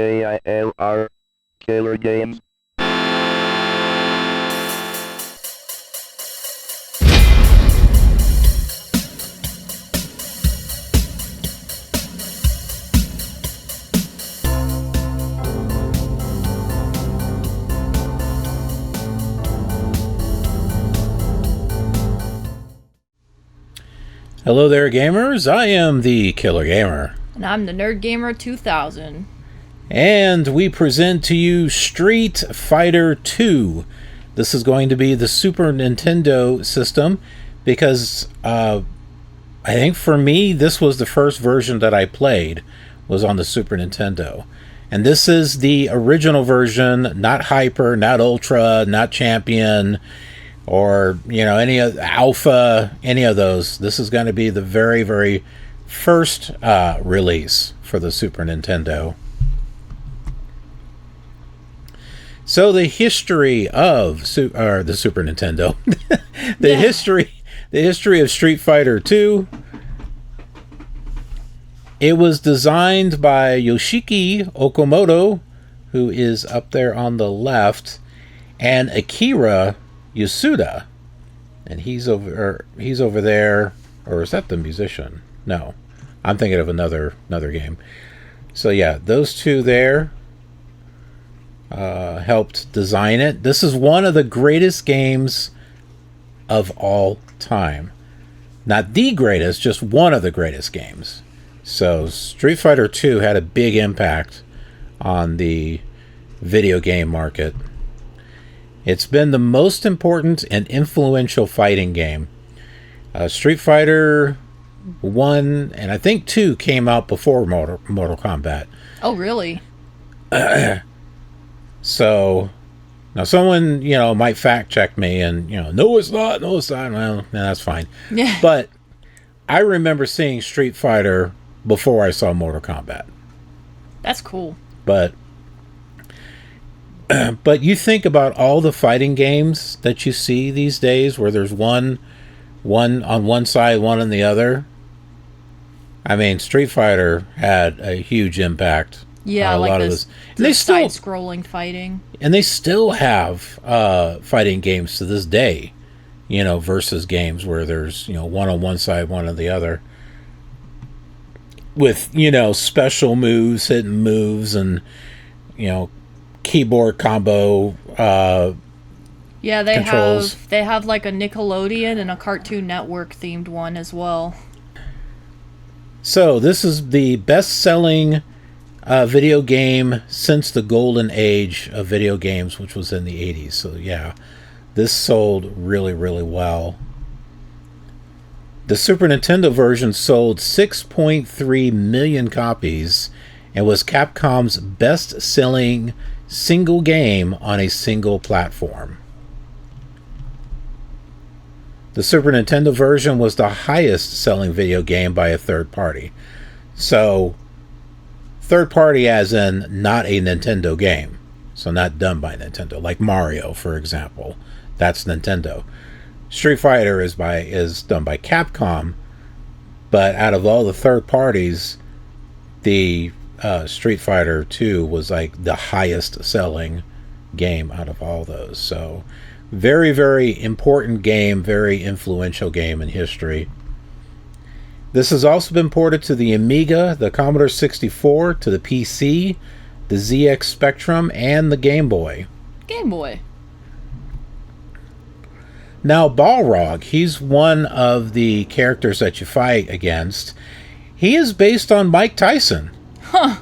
KILR KILR Games. Hello there, gamers. I am the KILR Gamer. And I'm the NerdGamer2000. And we present to you Street Fighter 2. This is going to be the Super Nintendo system because I think for me, this was the first version that I played was on the Super Nintendo. And this is the original version, not Hyper, not Ultra, not Champion, or, you know, any of Alpha, any of those. This is going to be the very, very first release for the Super Nintendo. So the history of the Super Nintendo, the history of Street Fighter 2. It was designed by Yoshiki Okamoto, who is up there on the left, and Akira Yasuda, and he's over there, or is that the musician? No, I'm thinking of another game. So yeah, those two there helped design it. This is one of the greatest games of all time. Not the greatest, just one of the greatest games. So Street Fighter 2 had a big impact on the video game market. It's been the most important and influential fighting game. Street Fighter 1 and I think 2 came out before Mortal Kombat. Oh, really? So now someone, might fact check me and, no, it's not. Well, that's fine. Yeah. But I remember seeing Street Fighter before I saw Mortal Kombat. That's cool. But you think about all the fighting games that you see these days where there's one on one side, one on the other. I mean, Street Fighter had a huge impact. Yeah, on a lot of this and they still side-scrolling fighting. And they still have fighting games to this day, versus games where there's, one on one side, one on the other. With, special moves, hitting moves, and, keyboard combo yeah, they controls. have like a Nickelodeon and a Cartoon Network themed one as well. So this is the best-selling video game since the golden age of video games, which was in the 80s. So yeah, this sold really, really well. The Super Nintendo version sold 6.3 million copies and was Capcom's best-selling single game on a single platform. The Super Nintendo version was the highest selling video game by a third party. So, third party as in not a Nintendo game. So not done by Nintendo. Like Mario, for example. That's Nintendo. Street Fighter is done by Capcom. But out of all the third parties, the Street Fighter 2 was like the highest selling game out of all those. So very, very important game, very influential game in history. This has also been ported to the Amiga, the Commodore 64, to the PC, the ZX Spectrum, and the Game Boy. Game Boy. Now Balrog, he's one of the characters that you fight against. He is based on Mike Tyson. Huh.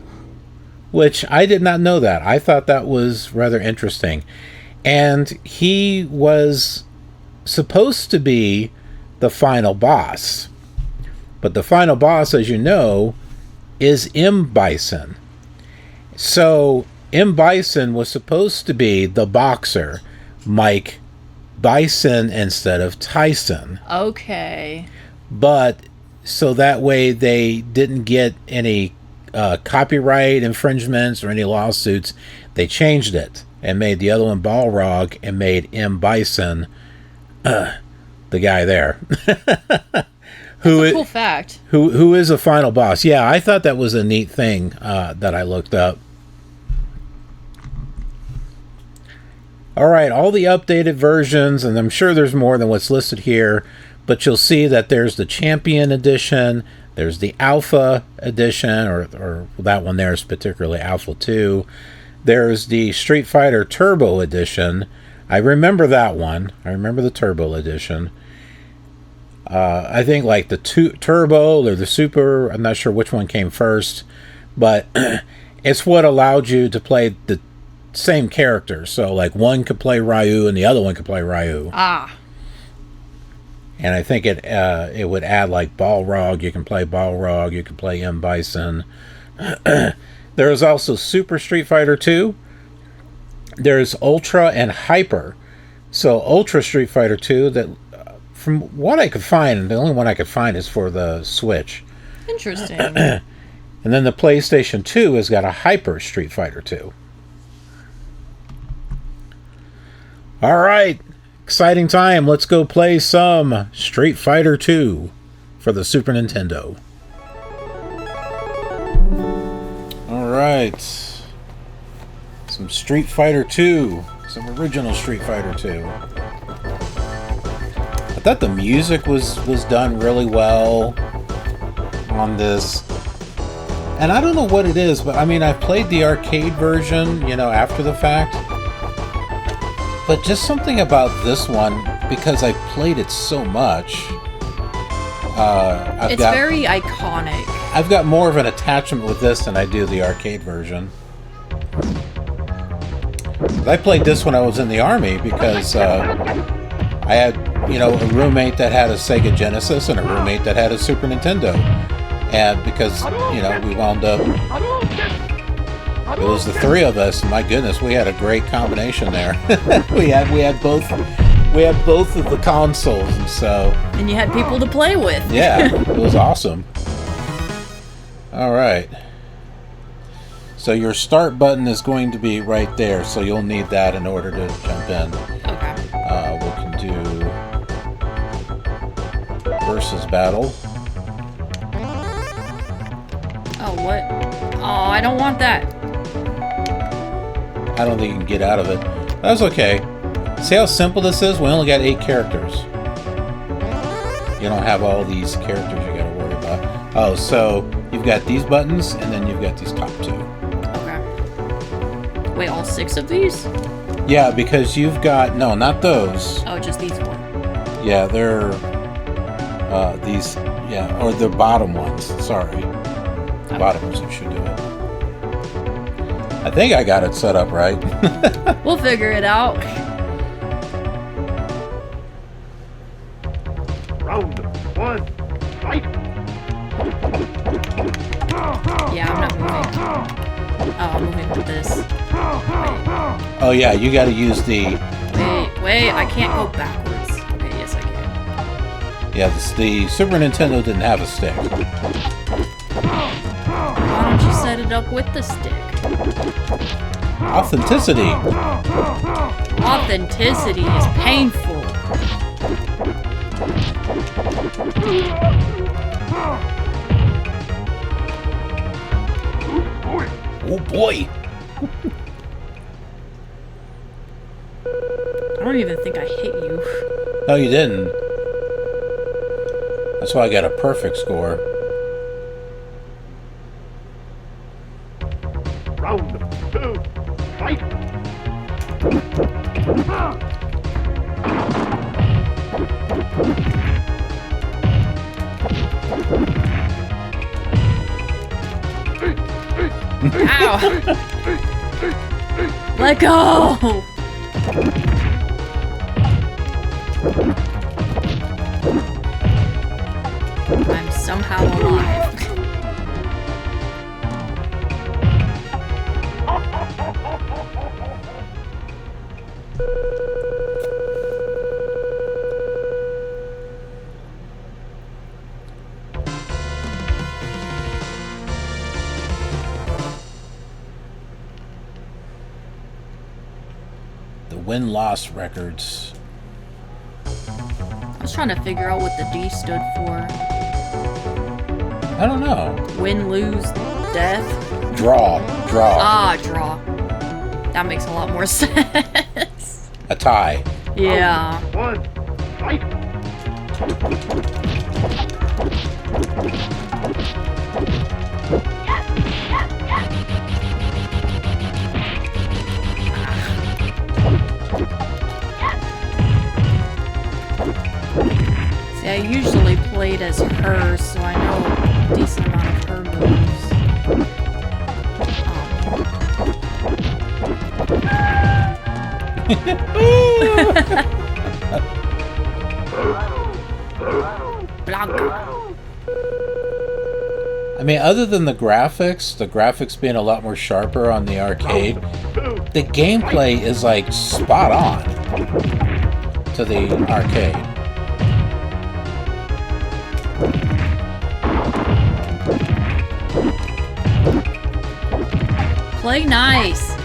Which I did not know that. I thought that was rather interesting. And he was supposed to be the final boss. But the final boss, as you know, is M. Bison. So M. Bison was supposed to be the boxer, Mike Bison instead of Tyson. Okay. But so that way they didn't get any copyright infringements or any lawsuits. They changed it and made the other one Balrog and made M. Bison the guy there. That's a cool fact. Who is a final boss. Yeah, I thought that was a neat thing that I looked up. Alright, all the updated versions, and I'm sure there's more than what's listed here, but you'll see that there's the Champion Edition, there's the Alpha Edition, or that one there is particularly Alpha 2. There's the Street Fighter Turbo Edition. I remember that one. I remember the Turbo Edition. I think like the Turbo or the Super, I'm not sure which one came first, but it's what allowed you to play the same character. So like one could play Ryu and the other one could play Ryu. Ah. And I think it would add like Balrog. You can play Balrog. You can play M. Bison. There is also Super Street Fighter 2. There's Ultra and Hyper. So Ultra Street Fighter 2, that from what I could find, and the only one I could find is for the Switch. Interesting. And then the PlayStation 2 has got a Hyper Street Fighter 2. All right. Exciting time. Let's go play some Street Fighter 2 for the Super Nintendo. All right. Some Street Fighter 2. Some original Street Fighter 2. I thought the music was done really well on this. And I don't know what it is, but I mean, I played the arcade version, you know, after the fact. But just something about this one, because I played it so much. It's very iconic. I've got more of an attachment with this than I do the arcade version. I played this when I was in the Army because I had, you know, a roommate that had a Sega Genesis and a roommate that had a Super Nintendo. And because, you know, we wound up... It was the three of us, and my goodness, we had a great combination there. we had both of the consoles, and so... And you had people to play with. Yeah, it was awesome. All right. So your start button is going to be right there, so you'll need that in order to jump in. Okay. We can do versus battle. Oh, what? Oh, I don't want that. I don't think you can get out of it. That's okay. See how simple this is? We only got 8 characters. You don't have all these characters you gotta worry about. Oh, so you've got these buttons, and then you've got these top 2. Okay. Wait, all 6 of these? Yeah, because you've got... No, not those. Oh, just these 4. Yeah, they're... these... Yeah, or the bottom ones. Sorry. The bottom ones that should do it. I think I got it set up right. We'll figure it out. Round 1, fight! Yeah, I'm not moving. Oh, I'm moving with this. Wait, Oh yeah, you got to use the... wait, I can't go backwards. Okay, yes I can. Yeah, the Super Nintendo didn't have a stick. Why don't you set it up with the stick? Authenticity. Authenticity is painful. Oh boy. I don't even think I hit you. No, you didn't. That's why I got a perfect score. Round 2, fight! Ow! Let go! I'm somehow alive. Win-loss records. I was trying to figure out what the D stood for. I don't know. Win, lose, death? Draw. Ah, draw. That makes a lot more sense. a tie. Yeah. Round 1, fight! See, I usually played as her, so I know a decent amount of her moves. Blanca. I mean, other than the graphics being a lot more sharper on the arcade, the gameplay is like spot on to the arcade. Play nice.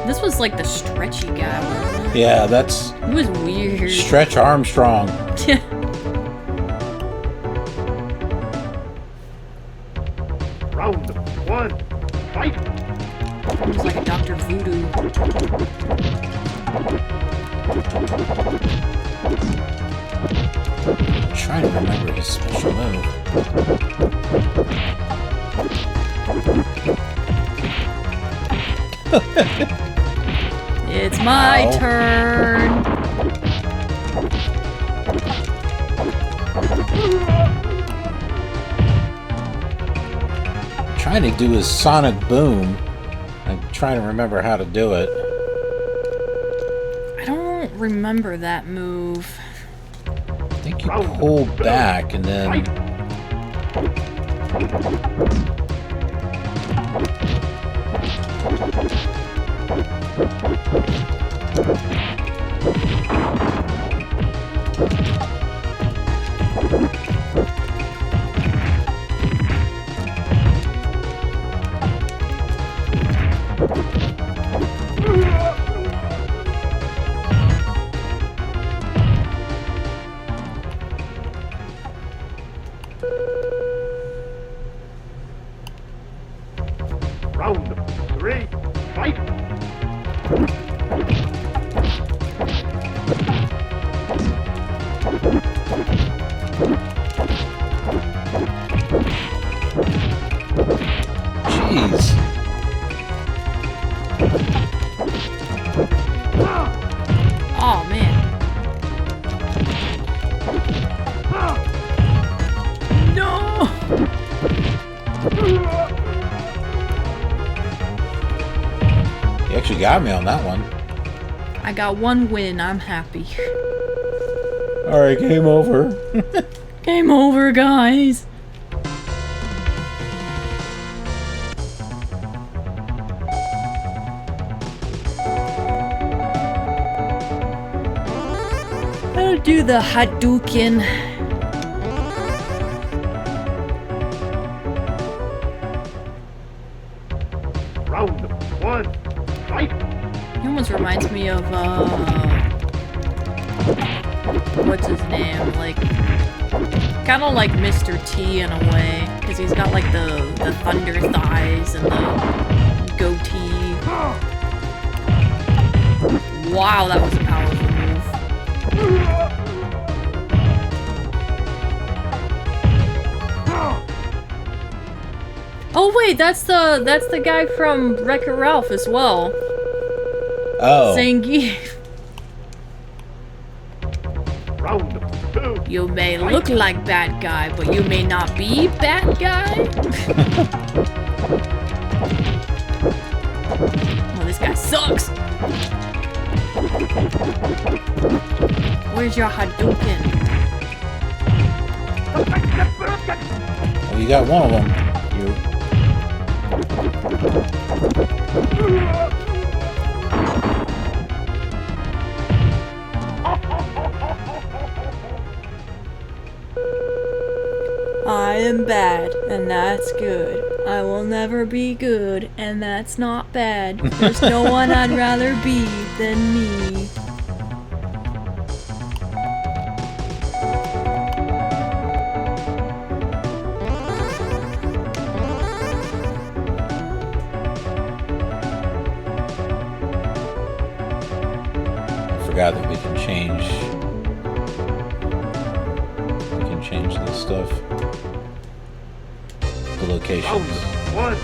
This was like the stretchy guy, wasn't it? Yeah, that's... He was weird. Stretch Armstrong. Round 1, fight! He was like a Dr. Voodoo. I'm trying to remember his special move. It's my turn. I'm trying to do his sonic boom. I'm trying to remember how to do it. I don't remember that move. I think you pull back and then... Round 3, fight! Jeez. Oh man. No. You actually got me on that one. I got one win. I'm happy. Alright, game over. Game over, guys. I'll do the Hadouken. Round 1, fight! He almost reminds me of, what's his name? Like, kind of like Mr. T in a way. Because he's got, like, the thunder thighs and the goatee. Wow, that was a powerful move. Oh wait, that's the guy from Wreck-It Ralph as well. Oh. Zangief. Round 2, You may look like bad guy, but you may not be bad guy. Oh, this guy sucks. Where's your Hadouken? Well, you got one of them. You I am bad, and that's good. I will never be good, and that's not bad. There's no one I'd rather be than me. I forgot that we can change this stuff. The locations. Round 1.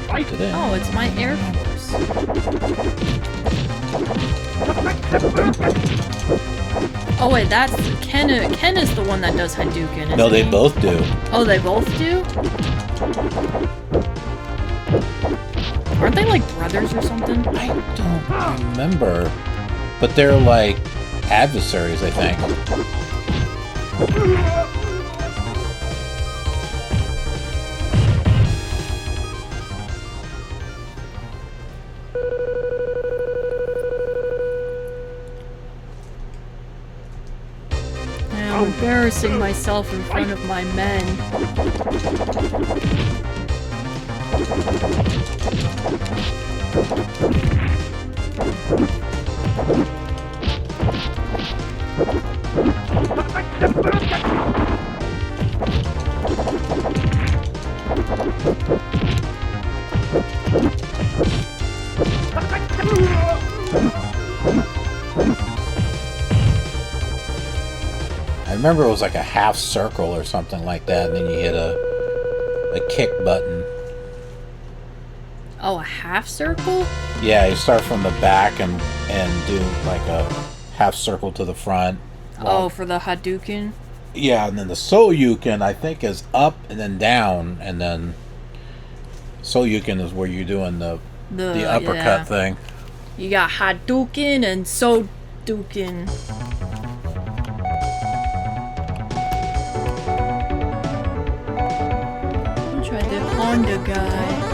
Fight! Today. Oh, it's my Air Force. Oh wait, that's Ken. Ken is the one that does Hadouken. No, they he? both do. Oh, they both do? Aren't they like brothers or something? I don't remember. But they're like adversaries, I think. I'm embarrassing myself in front of my men. I remember it was like a half circle or something like that, and then you hit a kick button. Oh, a half circle? Yeah, you start from the back and do like a half circle to the front. Oh, for the Hadouken? Yeah, and then the Soryuken, I think, is up and then down, and then Soryuken is where you're doing the uppercut thing. You got Hadouken and Soryuken. I'll try the Honda guy.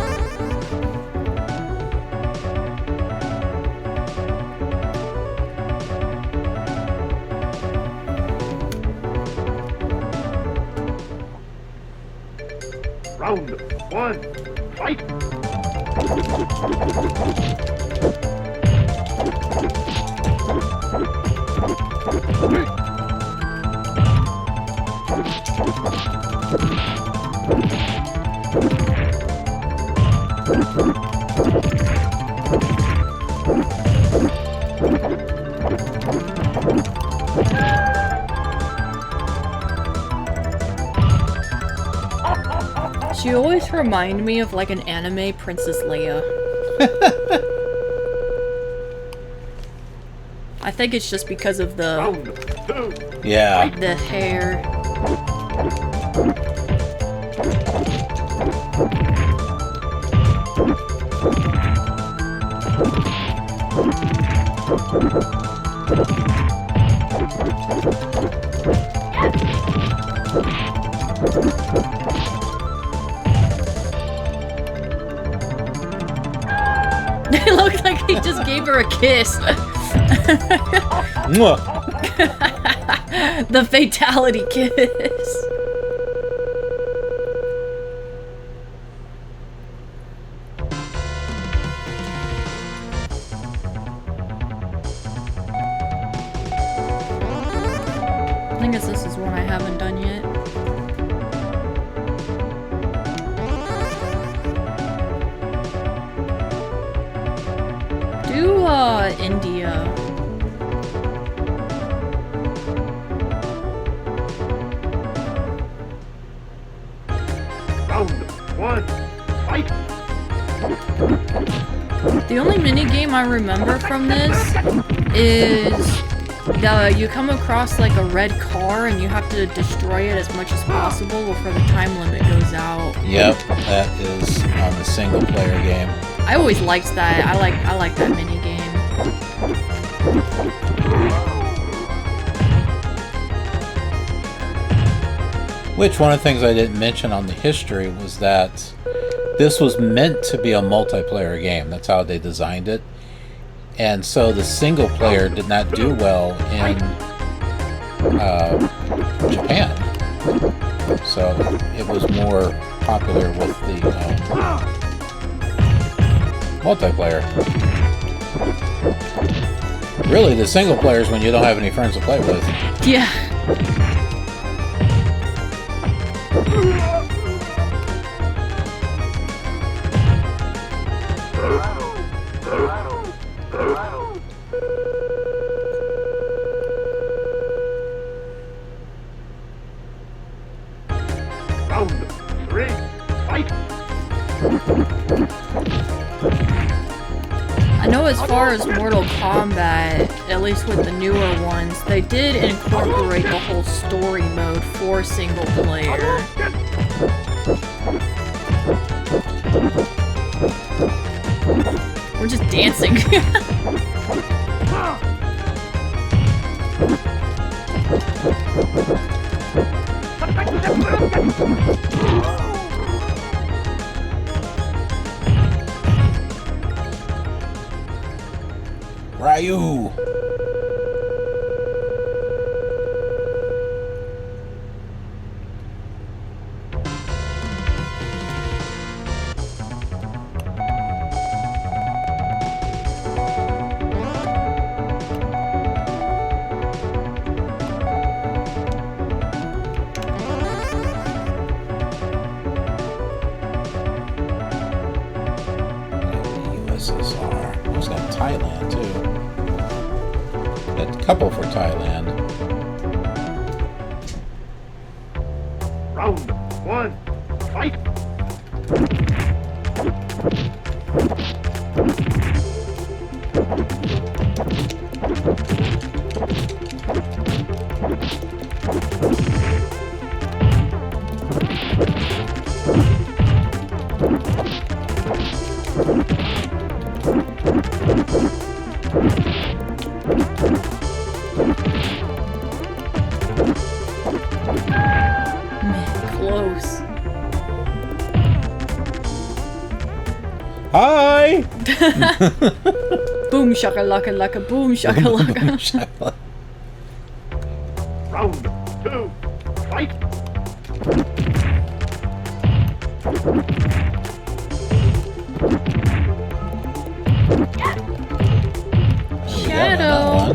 Round 1. Fight! She always remind me of like an anime Princess Leia. I think it's just because of the Round 2. Yeah. the hair. It looked like he just gave her a kiss. Mwah. The fatality kiss. I think this is one I haven't done yet. Do India. Round 1. Fight! The only minigame I remember from this is you come across like a red car and you have to destroy it as much as possible before the time limit goes out. Yep, that is on the single player game. I always liked that. I like that minigame. Which one of the things I didn't mention on the history was that this was meant to be a multiplayer game. That's how they designed it. And so the single player did not do well in Japan. So it was more popular with the multiplayer. Really, the single player is when you don't have any friends to play with. Yeah. Round 3, fight! I know as far as Mortal Kombat, at least with the newer ones, they did incorporate the whole story mode for single player. We're just dancing. Ryu! USSR. Who's got Thailand too? A couple for Thailand. Round 1, fight! Close. Hi! Boom shakalaka laka boom shakalaka. Round 2, fight! Shadow.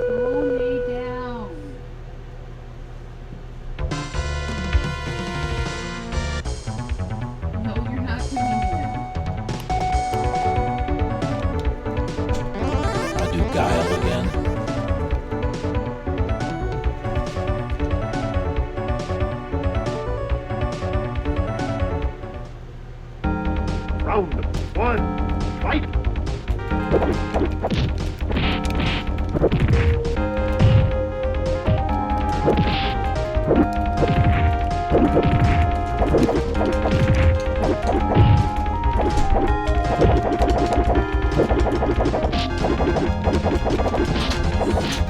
Throw me down. No, you're not coming in. I'll do Guile again. Round 1, fight!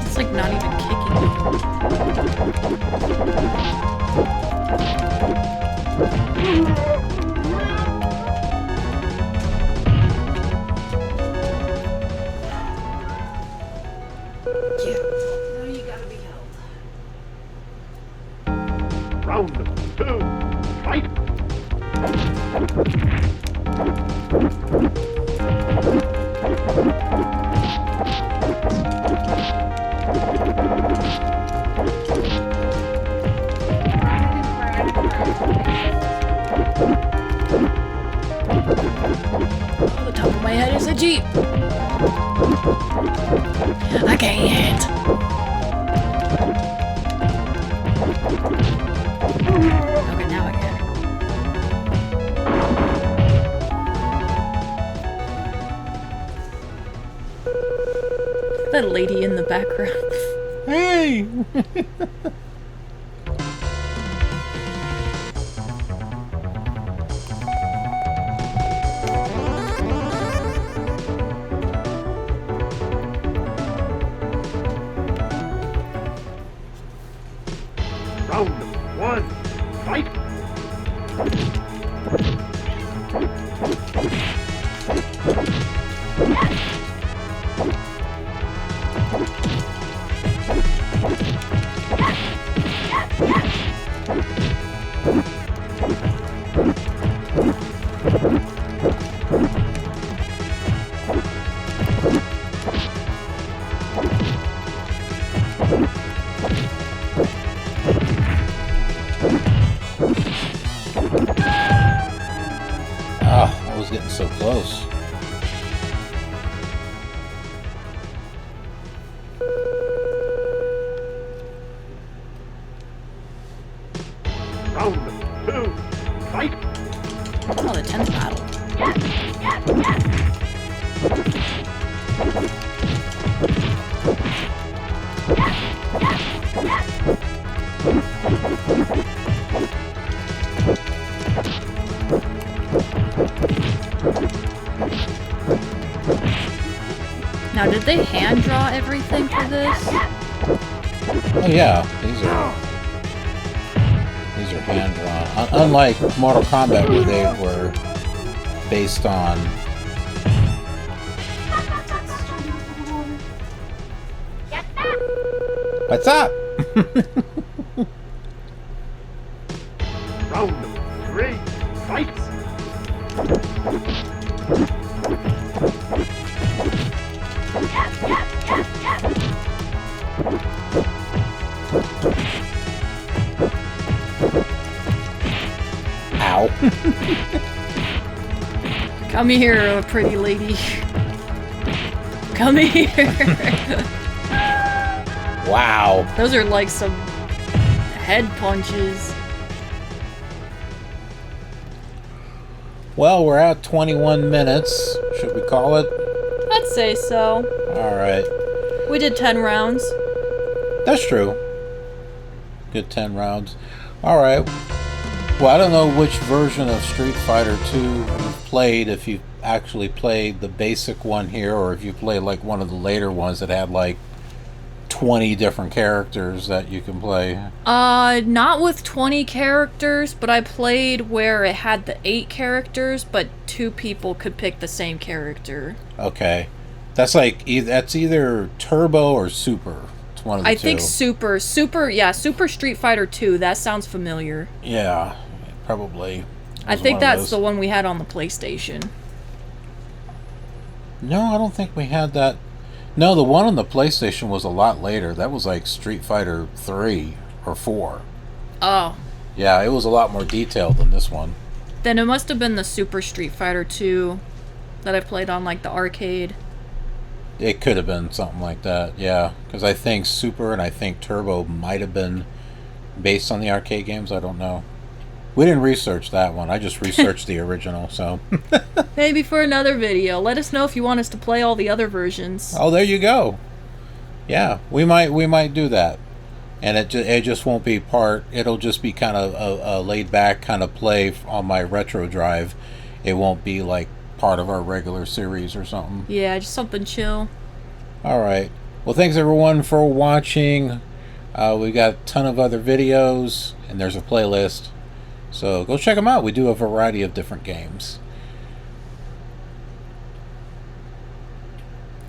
It's like not even kicking. No, you gotta be held. Round 2, fight! On the top of my head is a Jeep. I can't. Okay, now I can. a lady in the background. Hey! Round one. Fight. Oh, I was getting so close. Round two. Fight. Oh, the 10th battle. Now, did they hand draw everything for this? Oh yeah, these are hand drawn. Unlike Mortal Kombat, where they were based on. What's up? Round three. Fight. Ow. Come here, pretty lady. Come here. Wow. Those are like some head punches. Well, we're at 21 minutes. Should we call it? I'd say so. Alright. We did 10 rounds. That's true. Good 10 rounds. Alright. Well, I don't know which version of Street Fighter 2 you've played, if you actually played the basic one here, or if you played like one of the later ones that had like 20 different characters that you can play. Not with 20 characters, but I played where it had the 8 characters, but 2 people could pick the same character. Okay. That's like, that's either Turbo or Super. It's one of the two. I think Super, yeah, Super Street Fighter 2, that sounds familiar. Yeah, probably. I was think one of that's those. the one we had on the PlayStation. No, I don't think we had that. No, the one on the PlayStation was a lot later. That was like Street Fighter 3 or 4. Oh. Yeah, it was a lot more detailed than this one. Then it must have been the Super Street Fighter 2 that I played on like the arcade. It could have been something like that, yeah. Because I think Super and I think Turbo might have been based on the arcade games. I don't know. We didn't research that one. I just researched the original, so. Maybe for another video. Let us know if you want us to play all the other versions. Oh, there you go. Yeah, we might do that. And it just won't be part. It'll just be kind of a laid back kind of play on my retro drive. It won't be like part of our regular series or something. Yeah, just something chill. All right. Well, thanks everyone for watching. We got a ton of other videos, and there's a playlist. So go check them out. We do a variety of different games.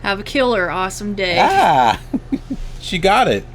Have a killer awesome day. Ah! She got it.